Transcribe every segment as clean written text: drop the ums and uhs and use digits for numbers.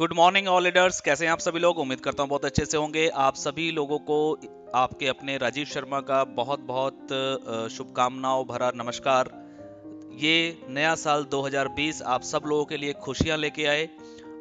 Good morning all leaders, कैसे हैं आप सभी लोग। उम्मीद करता हूं बहुत अच्छे से होंगे। आप सभी लोगों को आपके अपने राजीव शर्मा का बहुत बहुत शुभकामनाओं भरा नमस्कार। ये नया साल 2020 आप सब लोगों के लिए खुशियां लेके आए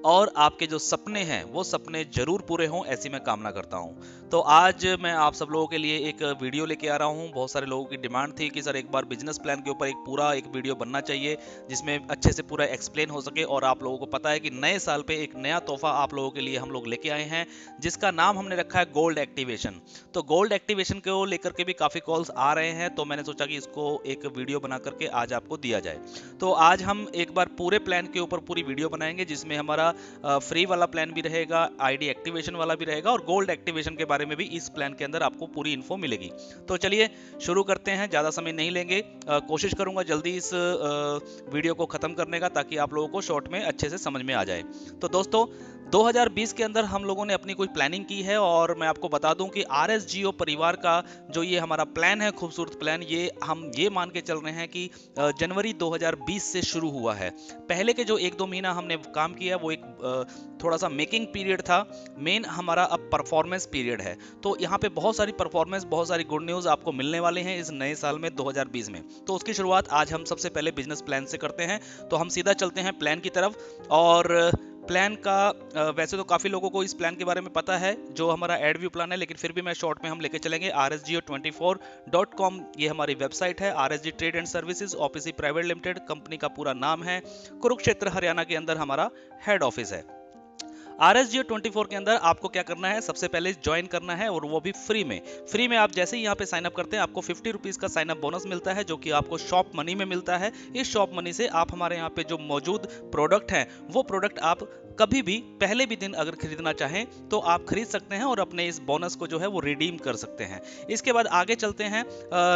और आपके जो सपने हैं वो सपने जरूर पूरे हों, ऐसी मैं कामना करता हूं। तो आज मैं आप सब लोगों के लिए एक वीडियो लेके आ रहा हूं। बहुत सारे लोगों की डिमांड थी कि सर एक बार बिजनेस प्लान के ऊपर एक पूरा एक वीडियो बनना चाहिए जिसमें अच्छे से पूरा एक्सप्लेन हो सके। और आप लोगों को पता है कि नए साल पे एक नया तोहफा आप लोगों के लिए हम लोग लेके आए हैं जिसका नाम हमने रखा है गोल्ड एक्टिवेशन। तो गोल्ड एक्टिवेशन को लेकर के भी काफी कॉल्स आ रहे हैं, तो मैंने सोचा कि इसको एक वीडियो बना करके आज आपको दिया जाए। तो आज हम एक बार पूरे प्लान के ऊपर पूरी वीडियो बनाएंगे जिसमें हमारा फ्री वाला प्लान भी रहेगा, आईडी एक्टिवेशन वाला भी रहेगा और गोल्ड एक्टिवेशन के बारे में भी इस प्लान के अंदर आपको पूरी इन्फो मिलेगी। तो चलिए शुरू करते हैं, ज़्यादा समय नहीं लेंगे। कोशिश करूंगा जल्दी इस वीडियो को ख़त्म करने का ताकि आप लोगों को शॉर्ट में अच्छे से समझ में आ जाए। तो दोस्तों 2020 के अंदर हम लोगों ने अपनी कोई प्लानिंग की है और मैं आपको बता दूं कि आरएसजीओ परिवार का जो ये हमारा प्लान है, खूबसूरत प्लान, ये हम ये मान के चल रहे हैं कि जनवरी 2020 से शुरू हुआ है। पहले के जो एक दो महीना हमने काम किया वो एक थोड़ा सा मेकिंग पीरियड था। मेन हमारा अब परफॉर्मेंस पीरियड है। तो यहाँ पे बहुत सारी परफॉर्मेंस, बहुत सारी गुड न्यूज़ आपको मिलने वाले हैं इस नए साल में 2020 में। तो उसकी शुरुआत आज हम सबसे पहले बिजनेस प्लान से करते हैं। तो हम सीधा चलते हैं प्लान की तरफ। और प्लान का वैसे तो काफ़ी लोगों को इस प्लान के बारे में पता है जो हमारा एड व्यू प्लान है, लेकिन फिर भी मैं शॉर्ट में हम लेके चलेंगे। rsgo24.com ये हमारी वेबसाइट है। RSG trade and services OPC private limited company का पूरा नाम है। कुरुक्षेत्र हरियाणा के अंदर हमारा हेड ऑफिस है। RSGO24 के अंदर आपको क्या करना है, सबसे पहले ज्वाइन करना है और वो भी फ्री में। फ्री में आप जैसे ही यहाँ पे साइन अप करते हैं आपको 50 रुपीज़ का साइन अप बोनस मिलता है जो कि आपको शॉप मनी में मिलता है। इस शॉप मनी से आप हमारे यहाँ पे जो मौजूद प्रोडक्ट हैं वो प्रोडक्ट आप कभी भी पहले भी दिन अगर खरीदना चाहें तो आप खरीद सकते हैं और अपने इस बोनस को जो है वो रिडीम कर सकते हैं। इसके बाद आगे चलते हैं।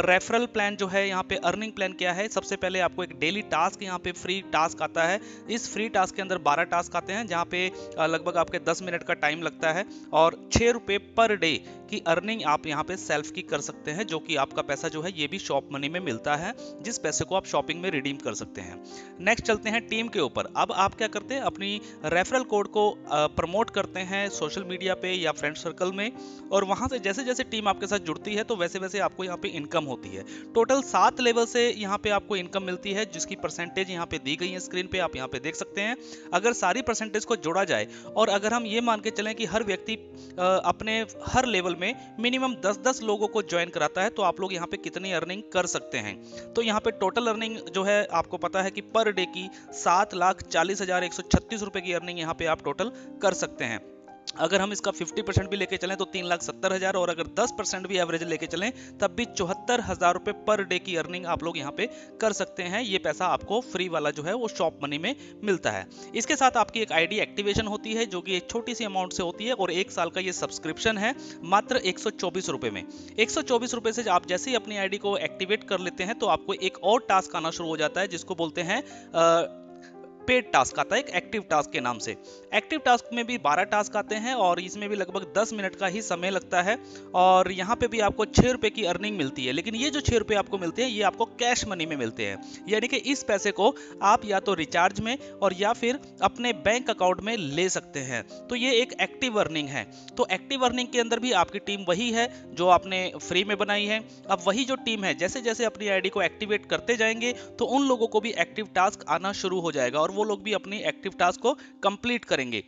रेफरल प्लान जो है, यहाँ पे अर्निंग प्लान क्या है। सबसे पहले आपको एक डेली टास्क यहाँ पे फ्री टास्क आता है। इस फ्री टास्क के अंदर 12 टास्क आते हैं जहाँ पे लगभग आपके 10 मिनट का टाइम लगता है और 6 रुपये पर डे की अर्निंग आप यहाँ पे सेल्फ की कर सकते हैं, जो कि आपका पैसा जो है ये भी शॉप मनी में मिलता है, जिस पैसे को आप शॉपिंग में रिडीम कर सकते हैं। नेक्स्ट चलते हैं टीम के ऊपर। अब आप क्या करते हैं, अपनी रेफरल कोड को प्रमोट करते हैं सोशल मीडिया पे या फ्रेंड सर्कल में, और वहां से जैसे जैसे टीम आपके साथ जुड़ती है तो वैसे वैसे आपको यहाँ पे इनकम होती है। टोटल 7 लेवल से यहाँ पे आपको इनकम मिलती है जिसकी परसेंटेज यहाँ पे दी गई है स्क्रीन पे, आप यहाँ पे देख सकते हैं। अगर सारी परसेंटेज को जोड़ा जाए और अगर हम ये मान के चलें कि हर व्यक्ति अपने हर लेवल में मिनिमम 10-10 लोगों को ज्वाइन कराता है तो आप लोग यहाँ पे कितनी अर्निंग कर सकते हैं। तो यहाँ पे टोटल अर्निंग जो है आपको पता है कि पर डे की 7,40,136 रुपए की अर्निंग यहाँ पे आप टोटल कर सकते हैं। अगर हम इसका 50% भी लेके चलें तो 3,70,000, और अगर 10% भी एवरेज लेके चलें तब भी 74,000 रुपए पर डे की अर्निंग आप लोग यहाँ पे कर सकते हैं। ये पैसा आपको फ्री वाला जो है वो शॉप मनी में मिलता है। इसके साथ आपकी एक आईडी एक्टिवेशन होती है जो कि एक छोटी सी अमाउंट से होती है और 1 साल का ये सब्सक्रिप्शन है मात्र 124 रुपए में। 124 रुपए से आप जैसे ही अपनी आईडी को एक्टिवेट कर लेते हैं तो आपको एक और टास्क आना शुरू हो जाता है जिसको बोलते हैं पेड टास्क आता है, एक एक्टिव टास्क के नाम से। एक्टिव टास्क में भी 12 टास्क आते हैं और इसमें भी लगभग 10 मिनट का ही समय लगता है और यहाँ पे भी आपको 6 रुपए की अर्निंग मिलती है। लेकिन ये जो 6 रुपए आपको मिलते हैं ये आपको कैश मनी में मिलते हैं, यानी कि इस पैसे को आप या तो रिचार्ज में और या फिर अपने बैंक अकाउंट में ले सकते हैं। तो ये एक एक्टिव अर्निंग है। तो एक्टिव अर्निंग के अंदर भी आपकी टीम वही है जो आपने फ्री में बनाई है। अब वही जो टीम है जैसे जैसे अपनी आईडी को एक्टिवेट करते जाएंगे तो उन लोगों को भी एक्टिव टास्क आना शुरू हो जाएगा और वो लोग भी अपनी एक्टिव टास्क को कंप्लीट करेंगे।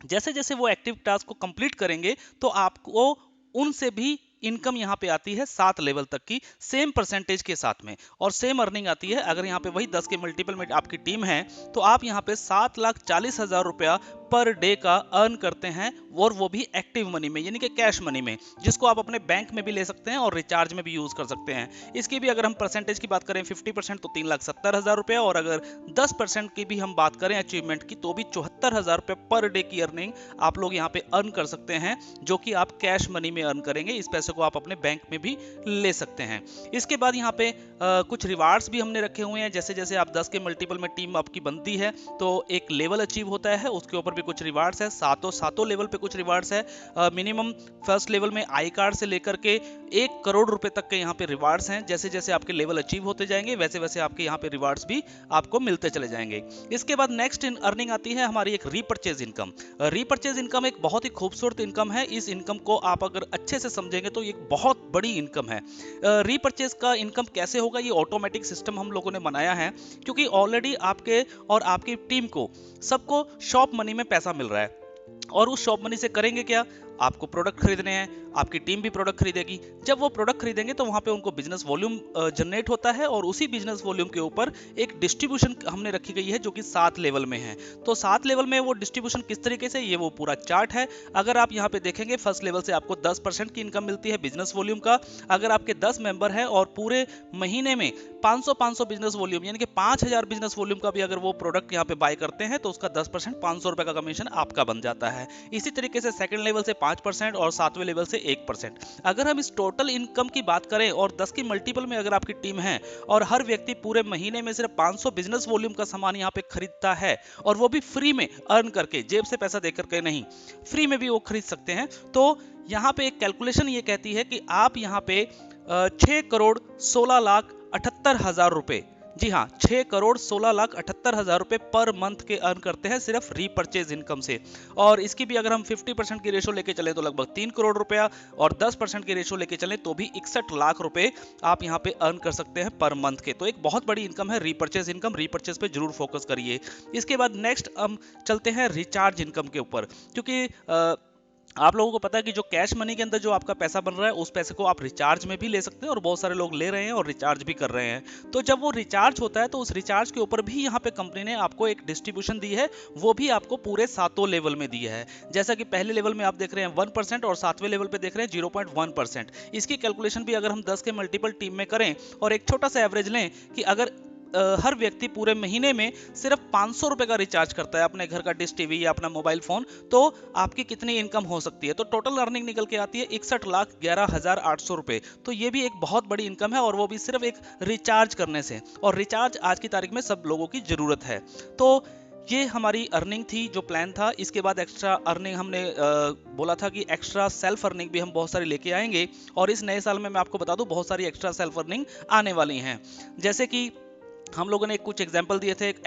जैसे जैसे वो एक्टिव टास्क को कंप्लीट करेंगे तो आपको उनसे भी इनकम यहाँ पे आती है 7 लेवल तक की सेम परसेंटेज के साथ में और सेम अर्निंग आती है। अगर यहाँ पे वही 10 के मल्टीपल में आपकी टीम है तो आप यहाँ पे 7,40,000 रुपया पर डे का अर्न करते हैं और वो भी एक्टिव मनी में, यानी कि कैश मनी में, जिसको आप अपने बैंक में भी ले सकते हैं और रिचार्ज में भी यूज कर सकते हैं। इसकी भी अगर हम परसेंटेज की बात करें 50% तो 3,70,000 रुपया, और अगर 10% की भी हम बात करें अचीवमेंट की तो भी 74,000 रुपये पर डे की अर्निंग आप लोग यहाँ पे अर्न कर सकते हैं, जो कि आप कैश मनी में अर्न करेंगे। इस पैसे पैसे को आप अपने बैंक में भी ले सकते हैं। इसके बाद यहाँ पे कुछ रिवार्ड्स भी हमने रखे हुए हैं। जैसे जैसे आप 10 के मल्टीपल में टीम आपकी बनती है तो एक लेवल अचीव होता है, उसके ऊपर भी कुछ रिवार्ड्स है। सातों लेवल पे कुछ रिवार्ड्स है। मिनिमम फर्स्ट लेवल में आई कार्ड से लेकर के 1 करोड़ रुपए तक के यहाँ पे रिवार्ड्स हैं। जैसे जैसे आपके लेवल अचीव होते जाएंगे वैसे वैसे आपके यहाँ पे रिवार्ड्स भी आपको मिलते चले जाएंगे। इसके बाद नेक्स्ट अर्निंग आती है हमारी एक रीपर्चेज इनकम। रीपर्चेज इनकम एक बहुत ही खूबसूरत इनकम है। इस इनकम को आप अगर अच्छे से समझेंगे तो एक बहुत बड़ी इनकम है। रीपर्चेज का इनकम कैसे होगा, ये ऑटोमेटिक सिस्टम हम लोगों ने बनाया है, क्योंकि ऑलरेडी आपके और आपकी टीम को सबको शॉप मनी में पैसा मिल रहा है। और उस शॉप मनी से करेंगे क्या, आपको प्रोडक्ट खरीदने हैं, आपकी टीम भी प्रोडक्ट खरीदेगी। जब वो प्रोडक्ट खरीदेंगे तो वहां पे उनको बिजनेस वॉल्यूम जनरेट होता है, और उसी बिजनेस वॉल्यूम के ऊपर एक डिस्ट्रीब्यूशन हमने रखी गई है जो कि 7 लेवल में है। तो 7 लेवल में वो डिस्ट्रीब्यूशन किस तरीके से, ये वो पूरा चार्ट है। अगर आप यहाँ पे देखेंगे फर्स्ट लेवल से आपको 10% की इनकम मिलती है बिजनेस वॉल्यूम का। अगर आपके 10 मेंबर हैं और पूरे महीने में 500 बिजनेस वॉल्यूम यानी कि 5000 बिजनेस वॉल्यूम का भी अगर वो प्रोडक्ट यहाँ पे बाय करते हैं तो उसका 10% 500 रुपए का कमीशन आपका बन जाता है। इसी तरीके से सेकंड लेवल से 5% और 7वें लेवल से 1%। अगर हम इस टोटल इनकम की बात करें और 10 की मल्टीपल में अगर आपकी टीम है और हर व्यक्ति पूरे महीने में सिर्फ 500 बिजनेस वॉल्यूम का सामान यहाँ पे खरीदता है, और वो भी फ्री में अर्न करके, जेब से पैसा देकर के नहीं, फ्री में भी वो खरीद सकते हैं, तो यहाँ पे एक कैलकुलेशन ये कहती है कि आप यहाँ पे 6,16,78,000 रुपए, जी हाँ 6,16,78,000 रुपए पर मंथ के अर्न करते हैं सिर्फ रीपर्चेज इनकम से। और इसकी भी अगर हम 50% की रेशो लेके चले तो लगभग 3 करोड़ रुपया, और 10% की रेशो लेके चले तो भी 61 लाख रुपए आप यहाँ पे अर्न कर सकते हैं पर मंथ के। तो एक बहुत बड़ी इनकम है रीपर्चेज इनकम। रीपर्चेज पे जरूर फोकस करिए। इसके बाद नेक्स्ट हम चलते हैं रिचार्ज इनकम के ऊपर, क्योंकि आप लोगों को पता है कि जो कैश मनी के अंदर जो आपका पैसा बन रहा है उस पैसे को आप रिचार्ज में भी ले सकते हैं, और बहुत सारे लोग ले रहे हैं और रिचार्ज भी कर रहे हैं। तो जब वो रिचार्ज होता है तो उस रिचार्ज के ऊपर भी यहाँ पे कंपनी ने आपको एक डिस्ट्रीब्यूशन दी है, वो भी आपको पूरे 7 लेवल में दी है। जैसा कि पहले लेवल में आप देख रहे हैं 1% और 7वें लेवल पे देख रहे हैं 0.1%। इसकी कैलकुलेशन भी अगर हम 10 के मल्टीपल टीम में करें और एक छोटा सा एवरेज लें कि अगर हर व्यक्ति पूरे महीने में सिर्फ 500 रुपए का रिचार्ज करता है अपने घर का डिश टीवी या अपना मोबाइल फोन, तो आपकी कितनी इनकम हो सकती है। तो टोटल अर्निंग निकल के आती है 61,11,800 रुपए। तो ये भी एक बहुत बड़ी इनकम है, और वो भी सिर्फ एक रिचार्ज करने से, और रिचार्ज आज की तारीख में सब लोगों की जरूरत है। तो ये हमारी अर्निंग थी, जो प्लान था। इसके बाद एक्स्ट्रा अर्निंग हमने बोला था कि एक्स्ट्रा सेल्फ अर्निंग भी हम बहुत सारी लेके आएंगे, और इस नए साल में मैं आपको बता दूं बहुत सारी एक्स्ट्रा सेल्फ अर्निंग आने वाली हैं। जैसे कि हम लोगों ने कुछ एग्जाम्पल दिए थे, एक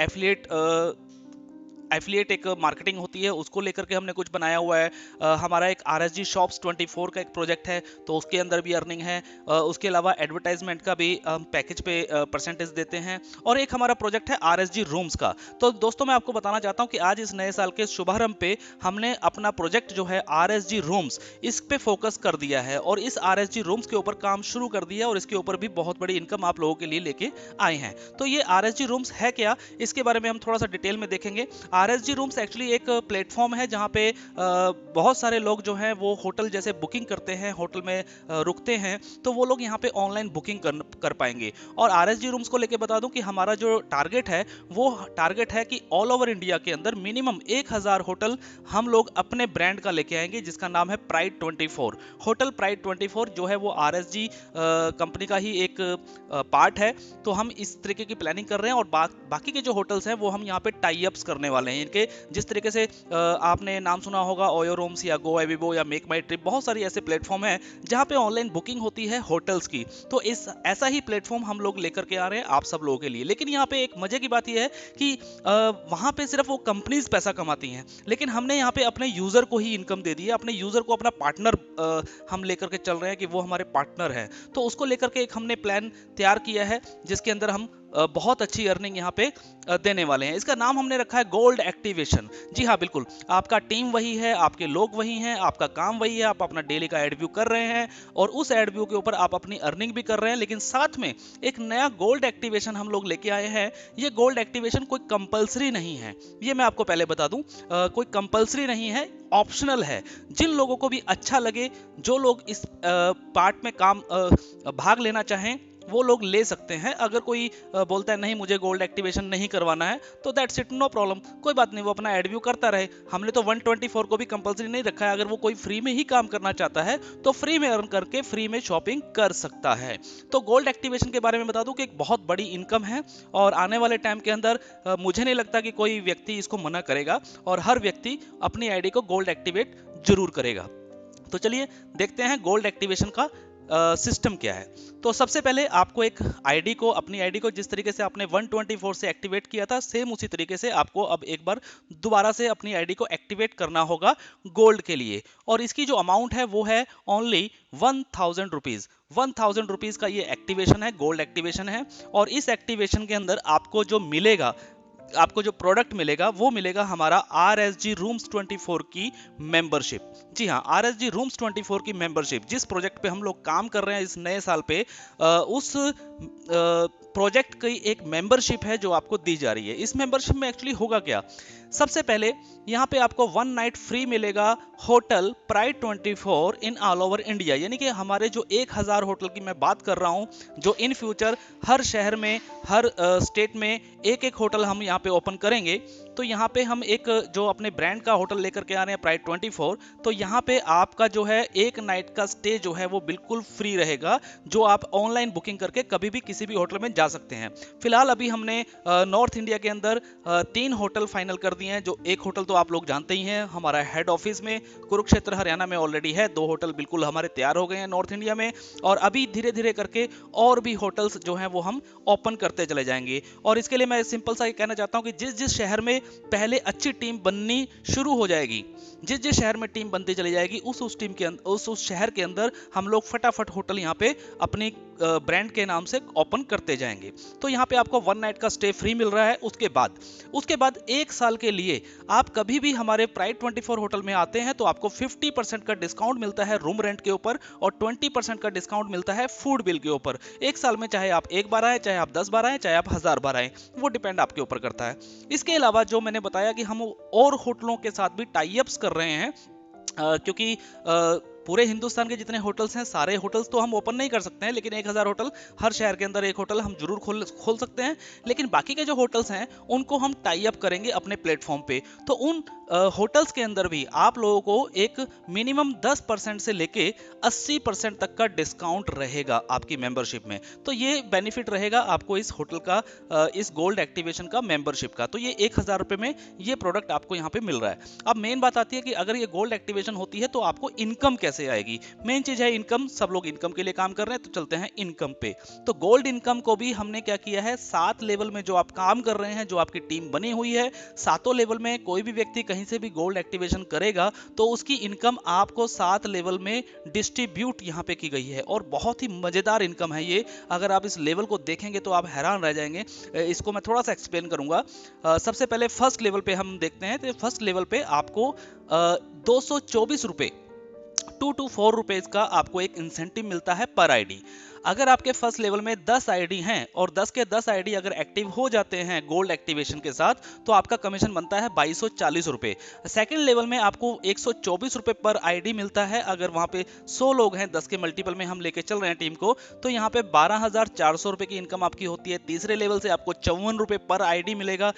एफिलिएट एक मार्केटिंग होती है, उसको लेकर के हमने कुछ बनाया हुआ है। हमारा एक RSG शॉप्स 24 का एक प्रोजेक्ट है, तो उसके अंदर भी अर्निंग है। उसके अलावा एडवर्टाइजमेंट का भी हम पैकेज पे परसेंटेज देते हैं। और एक हमारा प्रोजेक्ट है RSG रूम्स का। तो दोस्तों मैं आपको बताना चाहता हूं कि आज इस नए साल के शुभारंभ पे हमने अपना प्रोजेक्ट जो है RSG रूम्स, इस पे फोकस कर दिया है, और इस RSG रूम्स के ऊपर काम शुरू कर दिया, और इसके ऊपर भी बहुत बड़ी इनकम आप लोगों के लिए लेके आए हैं। तो ये RSG रूम्स है क्या, इसके बारे में हम थोड़ा सा डिटेल में देखेंगे। RSG रूम्स एक्चुअली एक प्लेटफॉर्म है जहां पे बहुत सारे लोग जो हैं वो होटल जैसे बुकिंग करते हैं, होटल में रुकते हैं, तो वो लोग यहाँ पे ऑनलाइन बुकिंग कर पाएंगे। और RSG रूम्स को लेके बता दूं कि हमारा जो टारगेट है वो टारगेट है कि ऑल ओवर इंडिया के अंदर मिनिमम 1000 होटल हम लोग अपने ब्रांड का लेके आएंगे, जिसका नाम है प्राइड 24। होटल प्राइड 24 जो है वो RSG कंपनी का ही एक पार्ट है। तो हम इस तरीके की प्लानिंग कर रहे हैं, और बाकी के जो होटल्स हैं वो हम यहाँ पे टाई अप्स करने वाले हैं। इनके जिस तरीके से आपने नाम सुना होगा ओयो रूम्स या गो एविबो या मेक माई ट्रिप, बहुत सारी ऐसे प्लेटफॉर्म हैं जहां पे ऑनलाइन बुकिंग होती है होटल्स की। तो ऐसा ही प्लेटफॉर्म हम लोग लेकर के आ रहे हैं आप सब लोगों के लिए। लेकिन यहाँ पे एक मजे की बात यह है कि वहां पे सिर्फ वो कंपनीज पैसा कमाती हैं, लेकिन हमने यहाँ पे अपने यूजर को ही इनकम दे दी है। अपने यूजर को अपना पार्टनर हम लेकर के चल रहे हैं कि वो हमारे पार्टनर है। तो उसको लेकर के एक हमने प्लान तैयार किया है जिसके अंदर हम बहुत अच्छी अर्निंग यहाँ पे देने वाले हैं। इसका नाम हमने रखा है गोल्ड एक्टिवेशन। जी हाँ बिल्कुल, आपका टीम वही है, आपके लोग वही हैं, आपका काम वही है, आप अपना डेली का एड व्यू कर रहे हैं, और उस एड व्यू के ऊपर आप अपनी अर्निंग भी कर रहे हैं। लेकिन साथ में एक नया गोल्ड एक्टिवेशन हम लोग लेके आए हैं। ये गोल्ड एक्टिवेशन कोई कंपलसरी नहीं है, ये मैं आपको पहले बता दूं। कोई कंपलसरी नहीं है, ऑप्शनल है। जिन लोगों को भी अच्छा लगे, जो लोग इस पार्ट में काम भाग लेना चाहें, वो लोग ले सकते हैं। अगर कोई बोलता है नहीं मुझे गोल्ड एक्टिवेशन नहीं करवाना है तो दैट्स इट, नो प्रॉब्लम, कोई बात नहीं, वो अपना एड व्यू करता रहे। हमने तो 124 को भी कंपलसरी नहीं रखा है। अगर वो कोई फ्री में ही काम करना चाहता है तो फ्री में अर्न करके फ्री में शॉपिंग कर सकता है। तो गोल्ड एक्टिवेशन के बारे में बता दूं कि एक बहुत बड़ी इनकम है और आने वाले टाइम के अंदर मुझे नहीं लगता कि कोई व्यक्ति इसको मना करेगा और हर व्यक्ति अपनी आईडी को गोल्ड एक्टिवेट जरूर करेगा। तो चलिए देखते हैं गोल्ड एक्टिवेशन का सिस्टम क्या है। तो सबसे पहले आपको एक आईडी को, अपनी आईडी को जिस तरीके से आपने 124 से एक्टिवेट किया था, सेम उसी तरीके से आपको अब एक बार दोबारा से अपनी आईडी को एक्टिवेट करना होगा गोल्ड के लिए। और इसकी जो अमाउंट है वो है ओनली 1000 रुपीज। 1000 रुपीज का ये एक्टिवेशन है, गोल्ड एक्टिवेशन है। और इस एक्टिवेशन के अंदर आपको जो मिलेगा, आपको जो प्रोडक्ट मिलेगा वो मिलेगा हमारा RSG रूम्स 24 की मेंबरशिप। जी हाँ, RSG रूम्स 24 की मेंबरशिप। जिस प्रोजेक्ट पे हम लोग काम कर रहे हैं इस नए साल पे, उस प्रोजेक्ट की एक मेंबरशिप है जो आपको दी जा रही है। इस मेंबरशिप में एक्चुअली होगा क्या, सबसे पहले यहाँ पे आपको 1 नाइट फ्री मिलेगा hotel pride 24 in all over India. यानी कि हमारे जो 1000 होटल की मैं बात कर रहा हूँ, जो इन फ्यूचर हर शहर में, हर स्टेट में एक एक होटल हम यहाँ पे ओपन करेंगे। तो यहाँ पे हम एक जो अपने ब्रांड का होटल लेकर के आ रहे हैं प्राइड 24, तो यहाँ पे आपका जो है एक नाइट का स्टे जो है वो बिल्कुल फ्री रहेगा, जो आप ऑनलाइन बुकिंग करके कभी भी किसी भी होटल में जा सकते हैं। फिलहाल अभी हमने नॉर्थ इंडिया के अंदर 3 होटल फाइनल कर दिए हैं। जो एक होटल तो आप लोग जानते ही हैं, हमारा हेड ऑफिस में कुरुक्षेत्र हरियाणा में ऑलरेडी है। 2 होटल बिल्कुल हमारे तैयार हो गए हैं नॉर्थ इंडिया में, और अभी धीरे धीरे करके और भी होटल्स जो हैं वो हम ओपन करते चले जाएंगे। और इसके लिए मैं सिंपल सा ये कहना चाहता हूं कि जिस जिस शहर में पहले अच्छी टीम बननी शुरू हो जाएगी, जिस जिस शहर में टीम बनती चली जाएगी, उस टीम के अंदर, उस शहर के अंदर हम लोग फटाफट होटल यहाँ पे अपनी ब्रांड के नाम से ओपन करते जाएंगे। तो यहाँ पे आपको 1 नाइट का स्टे फ्री मिल रहा है। उसके बाद 1 साल के लिए आप कभी भी हमारे प्राइड 24 होटल में आते हैं तो आपको 50% का डिस्काउंट मिलता है रूम रेंट के ऊपर और 20% का डिस्काउंट मिलता है फूड बिल के ऊपर। 1 साल में चाहे आप 1 बार आए, चाहे आप 10 बार आए, चाहे आप 1000 बार आए, वो डिपेंड आपके ऊपर करता है। इसके अलावा जो मैंने बताया कि हम और होटलों के साथ भी टाई अप्स कर रहे हैं, क्योंकि पूरे हिंदुस्तान के जितने होटल्स हैं, सारे होटल्स तो हम ओपन नहीं कर सकते हैं, लेकिन 1000 होटल, हर शहर के अंदर एक होटल हम जरूर खोल सकते हैं। लेकिन बाकी के जो होटल्स हैं उनको हम टाई अप करेंगे अपने प्लेटफॉर्म पे। तो उन होटल्स के अंदर भी आप लोगों को एक मिनिमम 10% से लेके 80% तक का डिस्काउंट रहेगा आपकी मेंबरशिप में। तो ये बेनिफिट रहेगा आपको इस होटल का, इस गोल्ड एक्टिवेशन का, मेंबरशिप का। तो ये 1000 रुपए में ये प्रोडक्ट आपको यहाँ पे मिल रहा है। अब मेन बात आती है कि अगर ये गोल्ड एक्टिवेशन होती है तो आपको इनकम कैसे आएगी। मेन चीज है इनकम। सब लोग इनकम के लिए काम कर रहे हैं, तो चलते हैं इनकम पे। तो गोल्ड इनकम को भी हमने क्या किया है, 7 लेवल में जो आप काम कर रहे हैं, जो आपकी टीम बनी हुई है, 7 लेवल में कोई भी व्यक्ति कहीं से भी गोल्ड एक्टिवेशन करेगा तो उसकी इनकम आपको 7 लेवल में डिस्ट्रीब्यूट यहाँ पे की गई है। और बहुत ही मजेदार इनकम है ये। अगर आप इस लेवल को देखेंगे तो आप हैरान रह जाएंगे। इसको मैं थोड़ा सा एक्सप्लेन करूंगा। सबसे पहले फर्स्ट लेवल पे हम देखते हैं। तो फर्स्ट लेवल पे आपको 224 रुपए, 224 रुपीज का आपको एक इंसेंटिव मिलता है पर आईडी। अगर आपके फर्स्ट लेवल में 10 आईडी हैं और 10 के 10 आईडी अगर एक्टिव हो जाते हैं गोल्ड एक्टिवेशन के साथ, तो आपका कमीशन बनता है 2240 रुपए। सेकंड लेवल में आपको 124 रुपए पर आईडी मिलता है। अगर वहां पे 100 लोग हैं, 10 के मल्टीपल में हम लेके चल रहे हैं टीम को, तो यहाँ पे 12,400 रुपए की इनकम आपकी होती है। तीसरे लेवल से आपको 54 रुपए पर आईडी मिलेगा।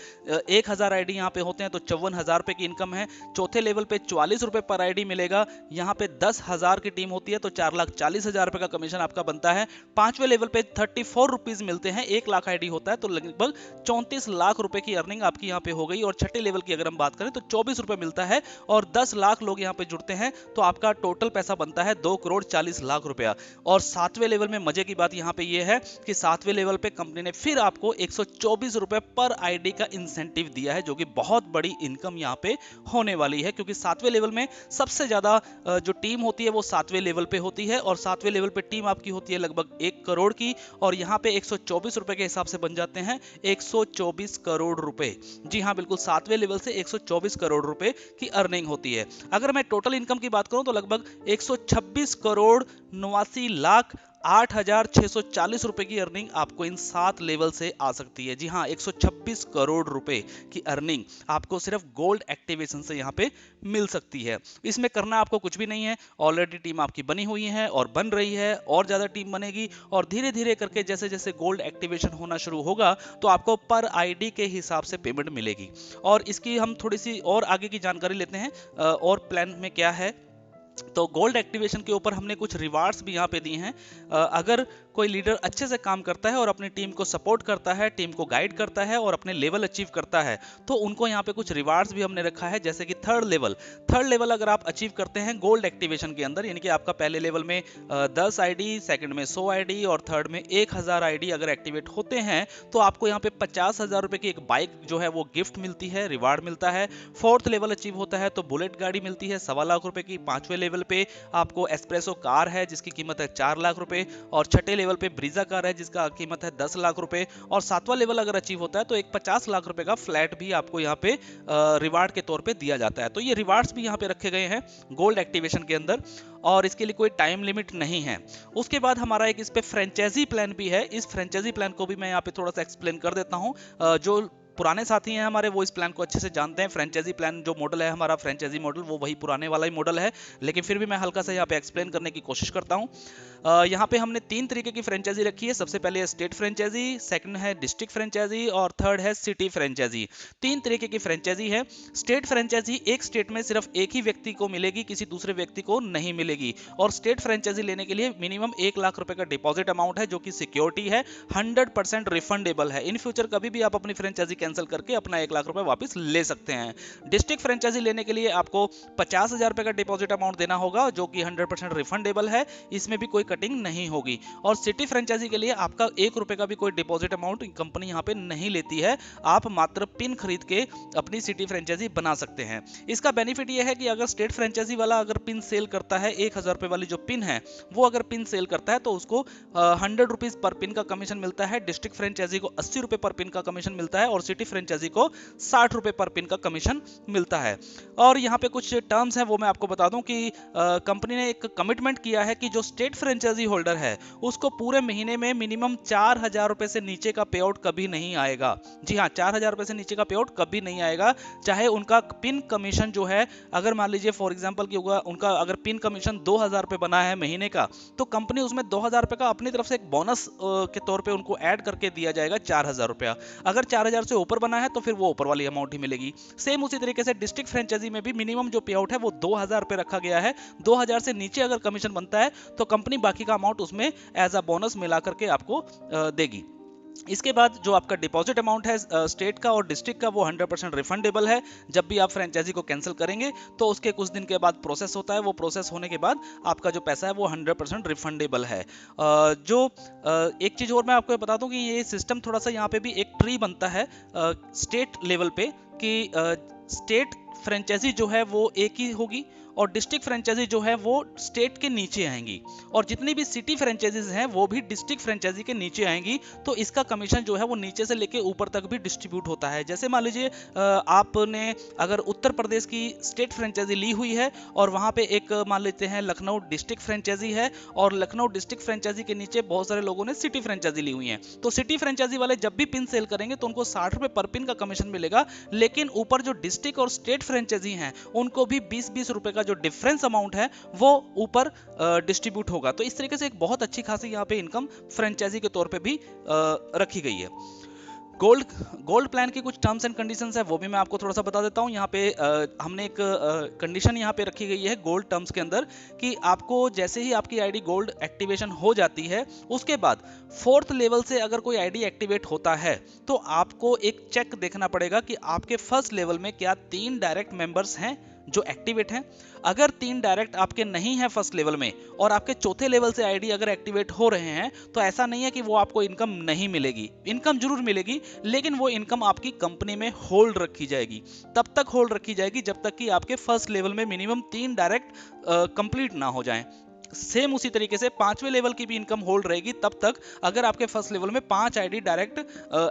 1000 आईडी यहाँ पे होते हैं तो 54,000 रुपए की इनकम है। चौथे लेवल पे 44 रुपए पर आईडी मिलेगा। यहाँ पे 10,000 की टीम होती है तो 4,40,000 रुपए का कमीशन आपका बनता है। पांचवें लेवल पे 34 रुपीज मिलते हैं। 1 लाख आईडी होता है तो लगभग 34 लाख रुपए की अर्निंग आपकी यहाँ पे हो गई। और छठे लेवल की अगर हम बात करें तो 24 रुपए मिलता है और 10 लाख लोग यहाँ पे जुड़ते हैं तो आपका टोटल पैसा बनता है 2 करोड़ 40 लाख रुपया। और 7वें लेवल में मजे की बात यहाँ पे ये है कि 7वें लेवल पे कंपनी ने फिर आपको 124 रुपए पर आईडी का इंसेंटिव दिया है, जो कि बहुत बड़ी इनकम यहाँ पे होने वाली है। क्योंकि 7वें लेवल में सबसे ज्यादा जो टीम होती है वो 7वें लेवल पे होती है और 7वें लेवल पे टीम आपकी होती है लगभग 1 करोड़ की। और यहाँ पे 124 रुपए के हिसाब से बन जाते हैं 124 करोड़ रुपए। जी हाँ, बिल्कुल 7वें लेवल से 124 करोड़ रुपए की अर्निंग होती है। अगर मैं टोटल इनकम की बात करूं तो लगभग 126 करोड़ 89 लाख 8,640 की अर्निंग आपको इन 7 लेवल से आ सकती है। जी हाँ, 126 करोड़ रुपए की अर्निंग आपको सिर्फ गोल्ड एक्टिवेशन से यहाँ पे मिल सकती है। इसमें करना आपको कुछ भी नहीं है, ऑलरेडी टीम आपकी बनी हुई है और बन रही है, और ज्यादा टीम बनेगी, और धीरे धीरे करके जैसे जैसे गोल्ड एक्टिवेशन होना शुरू होगा तो आपको पर आईडी के हिसाब से पेमेंट मिलेगी। और इसकी हम थोड़ी सी और आगे की जानकारी लेते हैं और प्लान में क्या है। तो गोल्ड एक्टिवेशन के ऊपर हमने कुछ रिवार्ड्स भी यहाँ पे दिए हैं। अगर कोई लीडर अच्छे से काम करता है और अपनी टीम को सपोर्ट करता है, टीम को गाइड करता है और अपने लेवल अचीव करता है, तो उनको यहाँ पे कुछ रिवार्ड्स भी हमने रखा है। जैसे कि थर्ड लेवल अगर आप अचीव करते हैं गोल्ड एक्टिवेशन के अंदर, यानी कि आपका पहले लेवल में 10 आईडी, सेकंड में 100 आईडी और थर्ड में 1000 आईडी अगर एक्टिवेट होते हैं तो आपको यहाँ पे 50,000 रुपए की एक बाइक जो है वो गिफ्ट मिलती है, रिवार्ड मिलता है। फोर्थ लेवल अचीव होता है तो बुलेट गाड़ी मिलती है 1.25 लाख रुपए की। पांचवें लेवल पे आपको एस्प्रेसो कार है जिसकी कीमत है 4 लाख रुपए, और छठे लेवल पे ब्रीजा कार है जिसका कीमत है 10 लाख रुपए, और सातवां लेवल अगर अचीव होता है तो एक 50 लाख रुपए का फ्लैट भी आपको यहाँ पे रिवार्ड के तौर पे दिया जाता है। तो ये रिवार्ड्स भी यहाँ पे रखे गए हैं गोल्ड एक्टिवेशन के अंदर, और इसके लिए कोई टाइम लिमिट नहीं है। उसके बाद हमारा एक इस पे फ्रेंचाइजी प्लान भी है। इस फ्रेंचाइजी प्लान को भी मैं यहाँ पे थोड़ा सा एक्सप्लेन कर देता हूँ। जो पुराने साथी हैं हमारे वो इस प्लान को अच्छे से जानते हैं। फ्रेंचाइजी प्लान जो मॉडल है हमारा, फ्रेंचाइजी मॉडल, वो वही पुराने वाला ही मॉडल है, लेकिन फिर भी मैं हल्का सा यहाँ पे एक्सप्लेन करने की कोशिश करता हूँ। यहाँ पे हमने 3 तरीके की फ्रेंचाइजी रखी है। सबसे पहले है स्टेट फ्रेंचाइजी, सेकंड है डिस्ट्रिक्ट फ्रेंचाइजी और थर्ड है सिटी फ्रेंचाइजी। 3 तरीके की फ्रेंचाइजी है। स्टेट फ्रेंचाइजी एक स्टेट में सिर्फ एक ही व्यक्ति को मिलेगी, किसी दूसरे व्यक्ति को नहीं मिलेगी। और स्टेट फ्रेंचाइजी लेने के लिए मिनिमम 1 लाख रुपए का डिपॉजिट अमाउंट है जो कि सिक्योरिटी है, 100% रिफंडेबल है। इन फ्यूचर कभी भी आप अपनी फ्रेंचाइजी कैंसिल करके अपना 1 लाख रुपए वापस ले सकते हैं। डिस्ट्रिक्ट फ्रेंचाइजी लेने के लिए आपको 50,000 रुपए का डिपॉजिट अमाउंट देना होगा जो कि 100% रिफंडेबल है, इसमें भी कोई कटिंग नहीं होगी। और सिटी फ्रेंचाइजी के लिए आपका 1 रुपए का भी कोई डिपॉजिट अमाउंट कंपनी यहाँ पे नहीं लेती है, आप मात्र पिन खरीद के अपनी सिटी फ्रेंचाइजी बना सकते हैं। इसका बेनिफिट यह है कि अगर स्टेट फ्रेंचाइजी वाला अगर पिन सेल करता है, 1000 रुपए वाली जो पिन है वो अगर पिन सेल करता है तो उसको 100 रुपीज पर पिन का कमीशन मिलता है। डिस्ट्रिक्ट फ्रेंचाइजी को 80 रुपए पर पिन का कमीशन मिलता है और सिटी फ्रेंचाइजी को 60 रुपए पर पिन का कमीशन मिलता है। और यहाँ पे कुछ टर्म्स हैं वो मैं आपको बता दूं कि कंपनी ने एक कमिटमेंट किया है कि जो स्टेट फ्रेंचाइजी होल्डर है उसको पूरे महीने में मिनिमम 4000 रुपए से नीचे का पे आउट कभी नहीं आएगा। जी हाँ, 4000 रुपए से नीचे का पे आउट कभी नहीं आएगा, चाहे उनका पिन कमीशन जो है, अगर मान लीजिए फॉर एग्जांपल कि होगा उनका अगर पिन कमीशन 2000 रुपए बना है महीने का, तो कंपनी उसमें 2000 रुपए का अपनी तरफ से एक बोनस के तौर पे उनको ऐड करके दिया जाएगा 4000 रुपया। अगर 4000 से ऊपर बना है तो फिर वो ऊपर वाली अमाउंट ही मिलेगी। सेम उसी तरीके से डिस्ट्रिक्ट फ्रेंचाइजी में भी मिनिमम जो पे आउट है वो 2000 रुपए रखा गया है। 2000 से नीचे अगर कमीशन बनता है तो कंपनी बाकी का अमाउंट उसमें एज अ बोनस मिला करके आपको देगी। इसके बाद जो आपका डिपॉजिट अमाउंट है स्टेट का और डिस्ट्रिक्ट का वो 100% रिफंडेबल है। जब भी आप फ्रेंचाइजी को कैंसिल करेंगे तो उसके कुछ दिन के बाद प्रोसेस होता है, वो प्रोसेस होने के बाद आपका जो पैसा है वो 100% रिफंडेबल है। एक चीज और मैं आपको बता दूं कि ये सिस्टम थोड़ा सा यहाँ पे भी एक ट्री बनता है स्टेट लेवल पे कि स्टेट फ्रेंचाइजी जो है वो एक ही होगी और डिस्ट्रिक्ट फ्रेंचाइजी जो है वो स्टेट के नीचे आएंगी, और जितनी भी सिटी फ्रेंचाइजीज हैं वो भी डिस्ट्रिक्ट फ्रेंचाइजी के नीचे आएंगी। तो इसका कमीशन जो है वो नीचे से लेके ऊपर तक भी डिस्ट्रीब्यूट होता है। जैसे मान लीजिए आपने अगर उत्तर प्रदेश की स्टेट फ्रेंचाइजी ली हुई है और वहां पे एक मान लेते हैं लखनऊ डिस्ट्रिक्ट फ्रेंचाइजी है, और लखनऊ डिस्ट्रिक्ट फ्रेंचाइजी के नीचे बहुत सारे लोगों ने सिटी फ्रेंचाइजी ली हुई है, तो सिटी फ्रेंचाइजी वाले जब भी पिन सेल करेंगे तो उनको 60 रुपए पर पिन का कमीशन मिलेगा। लेकिन ऊपर जो डिस्ट्रिक्ट और स्टेट फ्रेंचाइजी हैं उनको भी 20-20 रुपए का जो डिफरेंस अमाउंट है वो ऊपर डिस्ट्रीब्यूट होगा। तो इस तरीके से एक बहुत अच्छी खासी यहाँ पे इनकम फ्रेंचाइजी के तौर पे भी रखी गई है। गोल्ड प्लान की कुछ टर्म्स एंड कंडीशंस है वो भी मैं आपको थोड़ा सा बता देता हूं। यहाँ पे हमने एक कंडीशन यहाँ पे रखी गई है गोल्ड टर्म्स के अंदर कि आपको जैसे ही आपकी आईडी गोल्ड एक्टिवेशन हो जाती है उसके बाद 4th लेवल से अगर कोई आईडी एक्टिवेट होता है तो आपको एक चेक देखना पड़ेगा कि आपके फर्स्ट लेवल में क्या 3 डायरेक्ट मेंबर्स हैं जो एक्टिवेट हैं। अगर 3 डायरेक्ट आपके नहीं है फर्स्ट लेवल में और आपके चौथे लेवल से आईडी अगर एक्टिवेट हो रहे हैं तो ऐसा नहीं है कि वो आपको इनकम नहीं मिलेगी, इनकम जरूर मिलेगी, लेकिन वो इनकम आपकी कंपनी में होल्ड रखी जाएगी। तब तक होल्ड रखी जाएगी जब तक कि आपके फर्स्ट लेवल में मिनिमम 3 डायरेक्ट कंप्लीट ना हो जाएं। सेम उसी तरीके से 5वें लेवल की भी इनकम होल्ड रहेगी तब तक अगर आपके फर्स्ट लेवल में 5 आईडी डायरेक्ट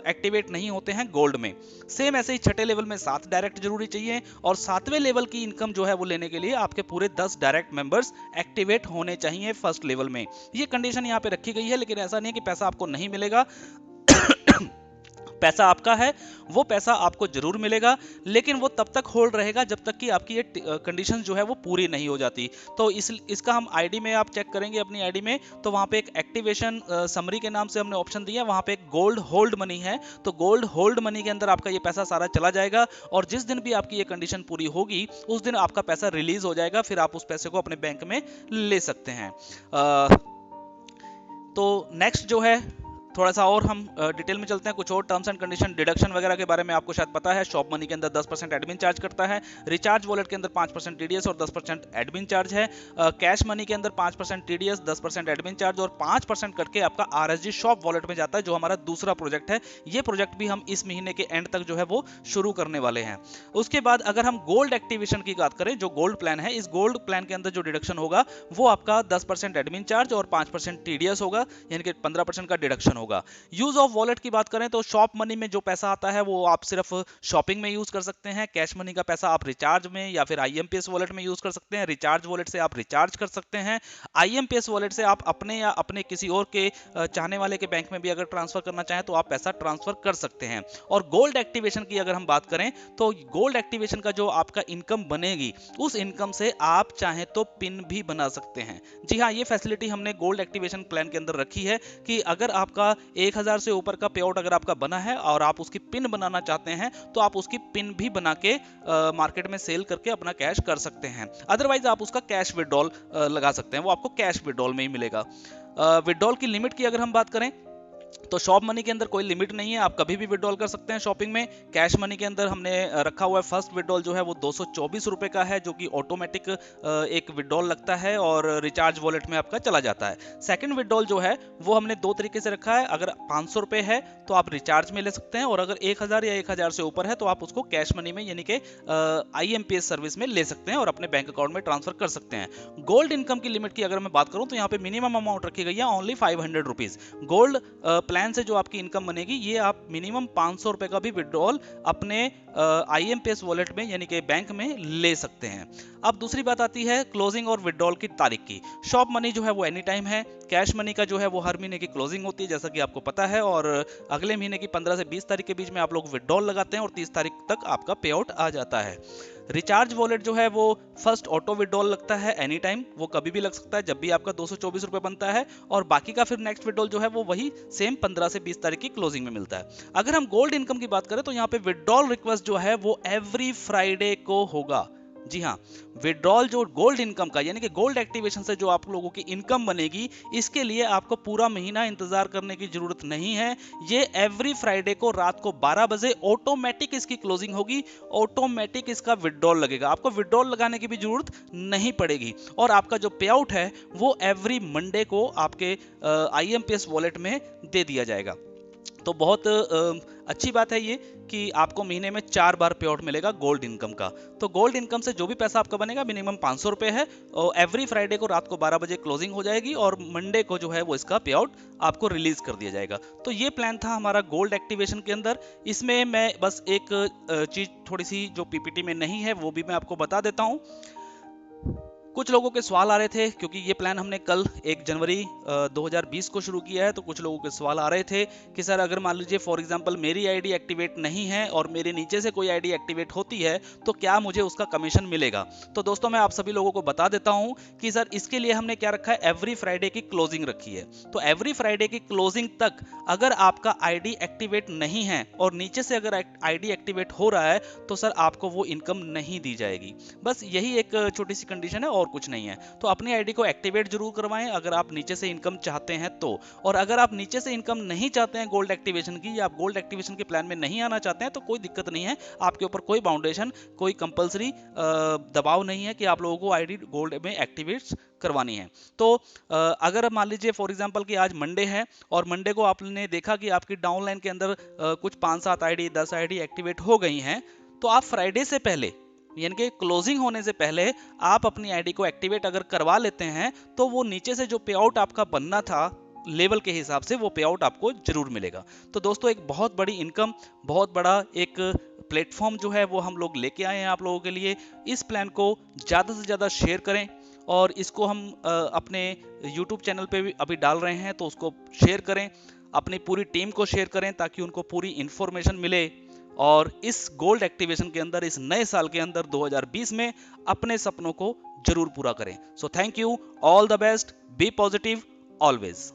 एक्टिवेट नहीं होते हैं गोल्ड में। सेम ऐसे ही छठे लेवल में 7 डायरेक्ट जरूरी चाहिए, और 7वें लेवल की इनकम जो है वो लेने के लिए आपके पूरे 10 डायरेक्ट मेंबर्स एक्टिवेट होने चाहिए फर्स्ट लेवल में। ये कंडीशन यहाँ पे रखी गई है, लेकिन ऐसा नहीं है कि पैसा आपको नहीं मिलेगा। पैसा आपका है, वो पैसा आपको जरूर मिलेगा, लेकिन वो तब तक होल्ड रहेगा जब तक कि आपकी ये कंडीशन जो है वो पूरी नहीं हो जाती। तो इसका हम आईडी में आप चेक करेंगे अपनी आईडी में, तो वहां पे एक एक्टिवेशन समरी के नाम से हमने ऑप्शन दिया है, वहां पे एक गोल्ड होल्ड मनी है। तो गोल्ड होल्ड मनी के अंदर आपका ये पैसा सारा चला जाएगा, और जिस दिन भी आपकी ये कंडीशन पूरी होगी उस दिन आपका पैसा रिलीज हो जाएगा, फिर आप उस पैसे को अपने बैंक में ले सकते हैं। तो नेक्स्ट जो है, थोड़ा सा और हम डिटेल में चलते हैं। कुछ और टर्म्स एंड कंडीशन, डिडक्शन वगैरह के बारे में आपको शायद पता है। शॉप मनी के अंदर 10% एडमिन चार्ज करता है, रिचार्ज वॉलेट के अंदर 5% टीडीएस और 10% एडमिन चार्ज है, कैश मनी के अंदर 5% टीडीएस, 10% एडमिन चार्ज और 5% करके आपका आरएसजी शॉप वॉलेट में जाता है, जो हमारा दूसरा प्रोजेक्ट है। ये प्रोजेक्ट भी हम इस महीने के एंड तक जो है वो शुरू करने वाले हैं। उसके बाद अगर हम गोल्ड एक्टिवेशन की बात करें, जो गोल्ड प्लान है, इस गोल्ड प्लान के अंदर जो डिडक्शन होगा वो आपका 10% एडमिन चार्ज और 5% टीडीएस होगा, यानी कि 15% का डिडक्शन होगा। यूज ऑफ वॉलेट की बात करें तो शॉप मनी में जो पैसा आता है वो आप सिर्फ शॉपिंग में यूज कर सकते हैं। कैश मनी का पैसा आप रिचार्ज में या फिर आईएमपीएस वॉलेट में यूज कर सकते हैं। रिचार्ज वॉलेट से आप रिचार्ज कर सकते हैं। आईएमपीएस वॉलेट से आप अपने या अपने किसी और के चाहने वाले के बैंक में भी अगर ट्रांसफर करना चाहें तो आप पैसा ट्रांसफर कर सकते हैं। और गोल्ड एक्टिवेशन की अगर हम बात करें तो गोल्ड एक्टिवेशन का जो आपका इनकम बनेगी, उस इनकम से आप चाहें तो पिन भी बना सकते हैं। जी हाँ, ये फैसिलिटी हमने गोल्ड एक्टिवेशन प्लान के अंदर रखी है कि अगर आपका 1000 से ऊपर का पे आउट अगर आपका बना है और आप उसकी पिन बनाना चाहते हैं तो आप उसकी पिन भी बना के मार्केट में सेल करके अपना कैश कर सकते हैं। अदरवाइज आप उसका कैश विड्रॉल लगा सकते हैं, वो आपको कैश विड्रॉल में ही मिलेगा। विड्रॉल की लिमिट की अगर हम बात करें तो शॉप मनी के अंदर कोई लिमिट नहीं है, आप कभी भी विड्रॉल कर सकते हैं शॉपिंग में। कैश मनी के अंदर हमने रखा हुआ है फर्स्ट विड्रॉल जो है वो 224 रुपए का है, जो कि ऑटोमेटिक एक विड्रॉल लगता है और रिचार्ज वॉलेट में आपका चला जाता है। सेकंड विड्रॉल जो है वो हमने दो तरीके से रखा है, अगर 500 रुपए है तो आप रिचार्ज में ले सकते हैं, और अगर 1000 या 1000 से ऊपर है तो आप उसको कैश मनी में यानी कि आईएमपीएस सर्विस में ले सकते हैं और अपने बैंक अकाउंट में ट्रांसफर कर सकते हैं। गोल्ड इनकम की लिमिट की अगर मैं बात करूं तो यहाँ पे मिनिमम अमाउंट रखी गई है ओनली 500 रुपीज। गोल्ड प्लान से जो आपकी इनकम बनेगी, ये आप मिनिमम 500 रुपए का भी विड्रॉल अपने आईएमपीएस वॉलेट में यानी कि बैंक में ले सकते हैं। अब दूसरी बात आती है क्लोजिंग और विड्रॉल की तारीख की। शॉप मनी जो है वो एनी टाइम है, कैश मनी का जो है वो हर महीने की क्लोजिंग होती है जैसा कि आपको पता है, और अगले महीने की 15 से 20 तारीख के बीच में आप लोग विड्रॉल लगाते हैं और 30 तारीख तक आपका पे आउट आ जाता है। रिचार्ज वॉलेट जो है वो फर्स्ट ऑटो विड्रॉल लगता है एनी टाइम, वो कभी भी लग सकता है जब भी आपका 224 रुपए बनता है, और बाकी का फिर नेक्स्ट विड्रॉल जो है वो वही सेम 15 से 20 तारीख की क्लोजिंग में मिलता है। अगर हम गोल्ड इनकम की बात करें तो यहाँ पे विड्रॉल रिक्वेस्ट जो है वो एवरी फ्राइडे को होगा। जी हाँ, विड्रॉल जो गोल्ड इनकम का यानी कि गोल्ड एक्टिवेशन से जो आप लोगों की इनकम बनेगी, इसके लिए आपको पूरा महीना इंतजार करने की जरूरत नहीं है। ये एवरी फ्राइडे को रात को 12 बजे ऑटोमेटिक इसकी क्लोजिंग होगी, ऑटोमेटिक इसका विड्रॉल लगेगा, आपको विड्रॉल लगाने की भी जरूरत नहीं पड़ेगी। और आपका जो पे आउट है वो एवरी मंडे को आपके आईएमपीएस वॉलेट में दे दिया जाएगा। तो बहुत अच्छी बात है ये कि आपको महीने में 4 बार पे आउट मिलेगा गोल्ड इनकम का। तो गोल्ड इनकम से जो भी पैसा आपका बनेगा मिनिमम 500 रुपए है, और एवरी फ्राइडे को रात को 12 बजे क्लोजिंग हो जाएगी और मंडे को जो है वो इसका पे आउट आपको रिलीज कर दिया जाएगा। तो ये प्लान था हमारा गोल्ड एक्टिवेशन के अंदर। इसमें मैं बस एक चीज थोड़ी सी जो पीपीटी में नहीं है वो भी मैं आपको बता देता हूँ। कुछ लोगों के सवाल आ रहे थे क्योंकि ये प्लान हमने कल 1 जनवरी 2020 को शुरू किया है, तो कुछ लोगों के सवाल आ रहे थे कि सर अगर मान लीजिए फॉर एग्जांपल मेरी आईडी एक्टिवेट नहीं है और मेरे नीचे से कोई आईडी एक्टिवेट होती है तो क्या मुझे उसका कमीशन मिलेगा। तो दोस्तों मैं आप सभी लोगों को बता देता हूं कि सर इसके लिए हमने क्या रखा है, एवरी फ्राइडे की क्लोजिंग रखी है। तो एवरी फ्राइडे की क्लोजिंग तक अगर आपका आईडी एक्टिवेट नहीं है और नीचे से अगर आईडी एक्टिवेट हो रहा है तो सर आपको वो इनकम नहीं दी जाएगी। बस यही एक छोटी सी कंडीशन है और कुछ नहीं है। तो अपनी आईडी को एक्टिवेट जरूर करवाएं अगर आप नीचे से इनकम चाहते हैं तो। और अगर आप नीचे से इनकम नहीं चाहते हैं गोल्ड एक्टिवेशन की, या आप गोल्ड एक्टिवेशन के प्लान में नहीं आना चाहते हैं तो कोई दिक्कत नहीं है, आपके ऊपर कोई बाउंडेशन, कोई कंपलसरी दबाव नहीं है कि आप लोगों को आईडी गोल्ड में एक्टिवेट करवानी है। तो अगर मान लीजिए फॉर एग्जांपल कि आज मंडे है और मंडे को आपने देखा कि आपकी डाउनलाइन के अंदर कुछ 5-7 आईडी 10 आईडी एक्टिवेट हो गई हैं, तो आप फ्राइडे से पहले यानी कि क्लोजिंग होने से पहले आप अपनी आईडी को एक्टिवेट अगर करवा लेते हैं तो वो नीचे से जो पे आउट आपका बनना था लेवल के हिसाब से वो पे आउट आपको जरूर मिलेगा। तो दोस्तों एक बहुत बड़ी इनकम, बहुत बड़ा एक प्लेटफॉर्म जो है वो हम लोग लेके आए हैं आप लोगों के लिए। इस प्लान को ज़्यादा से ज़्यादा शेयर करें और इसको हम अपने यूट्यूब चैनल पे भी अभी डाल रहे हैं, तो उसको शेयर करें, अपनी पूरी टीम को शेयर करें ताकि उनको पूरी इंफॉर्मेशन मिले और इस गोल्ड एक्टिवेशन के अंदर, इस नए साल के अंदर 2020 में अपने सपनों को जरूर पूरा करें। So thank you, all the best, be positive always.